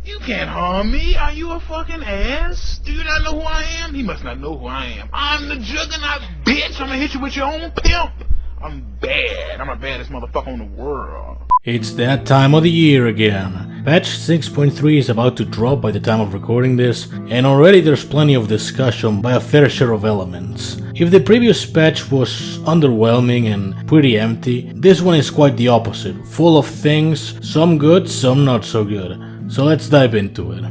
You can't harm me. Are you a fucking ass? Do you not know who I am? He must not know who I am. I'm the juggernaut, bitch. I'm gonna hit you with your own pimp. I'm bad. I'm the baddest motherfucker in the world. It's that time of the year again. Patch 6.3 is about to drop by the time of recording this, and already there's plenty of discussion by a fair share of elements. If the previous patch was underwhelming and pretty empty, this one is quite the opposite, full of things, some good, some not so good. So let's dive into it.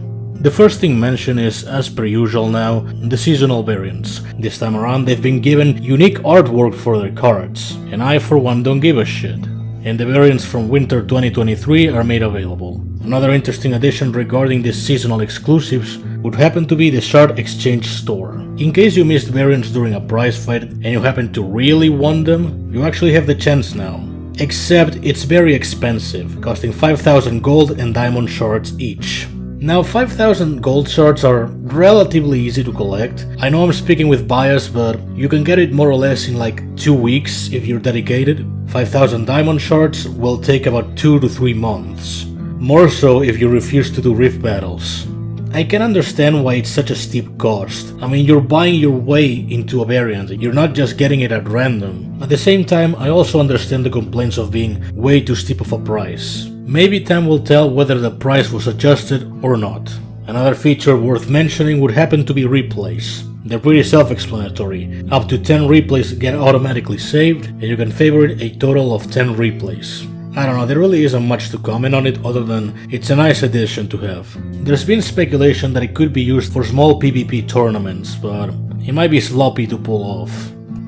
The first thing mentioned is, as per usual now, the seasonal variants. This time around they've been given unique artwork for their cards, and I for one don't give a shit. And the variants from Winter 2023 are made available. Another interesting addition regarding these seasonal exclusives would happen to be the Shard Exchange store. In case you missed variants during a prize fight and you happen to really want them, you actually have the chance now. Except it's very expensive, costing 5,000 gold and diamond shards each. Now 5,000 gold shards are relatively easy to collect. I know I'm speaking with bias, but you can get it more or less in like 2 weeks if you're dedicated. 5,000 diamond shards will take about 2 to 3 months. More so if you refuse to do rift battles. I can understand why it's such a steep cost. I mean, you're buying your way into a variant, you're not just getting it at random. At the same time, I also understand the complaints of being way too steep of a price. Maybe time will tell whether the price was adjusted or not. Another feature worth mentioning would happen to be replays. They're pretty self-explanatory. Up to 10 replays get automatically saved, and you can favorite a total of 10 replays. I don't know, there really isn't much to comment on it other than it's a nice addition to have. There's been speculation that it could be used for small PvP tournaments, but it might be sloppy to pull off.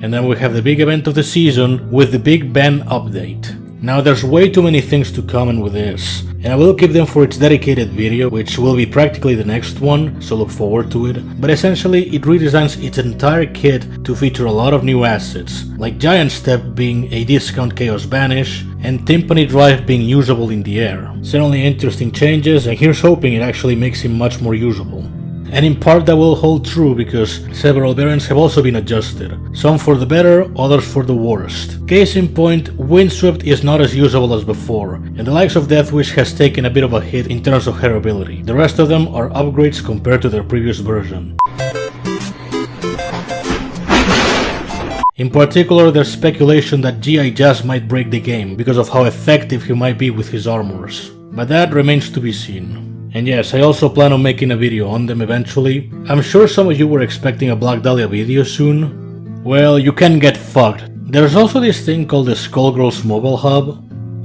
And then we have the big event of the season with the Big Ben update. Now there's way too many things to comment with this, and I will keep them for its dedicated video, which will be practically the next one, so look forward to it. But essentially it redesigns its entire kit to feature a lot of new assets, like Giant Step being a discount Chaos Banish, and Timpani Drive being usable in the air. Certainly interesting changes, and here's hoping it actually makes him much more usable. And in part that will hold true because several variants have also been adjusted, some for the better, others for the worst. Case in point, Windswept is not as usable as before, and the likes of Deathwish has taken a bit of a hit in terms of her ability. The rest of them are upgrades compared to their previous version. In particular, there's speculation that G.I. Jazz might break the game because of how effective he might be with his armors, but that remains to be seen. And yes, I also plan on making a video on them eventually. I'm sure some of you were expecting a Black Dahlia video soon. Well, you can get fucked. There's also this thing called the Skullgirls mobile hub.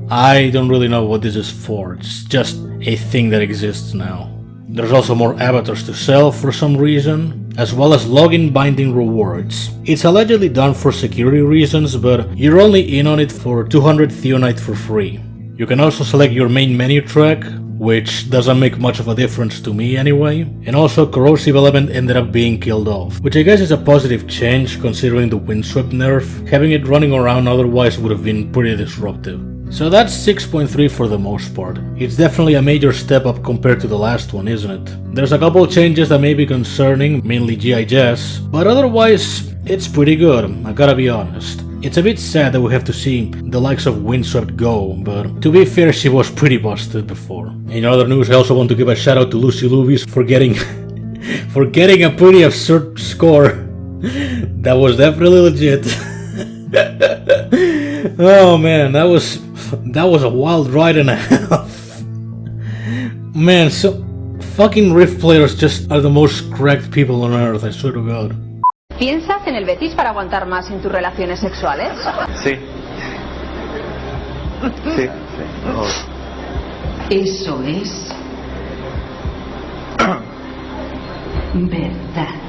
I don't really know what this is for, it's just a thing that exists now. There's also more avatars to sell for some reason, as well as login binding rewards. It's allegedly done for security reasons, but you're only in on it for 200 Theonite for free. You can also select your main menu track, which doesn't make much of a difference to me anyway, and also Corrosive Element ended up being killed off, which I guess is a positive change considering the Windswept nerf. Having it running around otherwise would have been pretty disruptive. So that's 6.3 for the most part. It's definitely a major step up compared to the last one, isn't it? There's a couple changes that may be concerning, mainly G.I. Jazz, but otherwise it's pretty good, I gotta be honest. It's a bit sad that we have to see the likes of Windswept go, but to be fair, she was pretty busted before. In other news, I also want to give a shout out to Lucy Lubies for getting a pretty absurd score. That was definitely legit. Oh man, that was a wild ride and a half. Man, so fucking Rift players just are the most correct people on earth, I swear to God. ¿Piensas en el Betis para aguantar más en tus relaciones sexuales? Sí. Sí. Oh. Eso es verdad.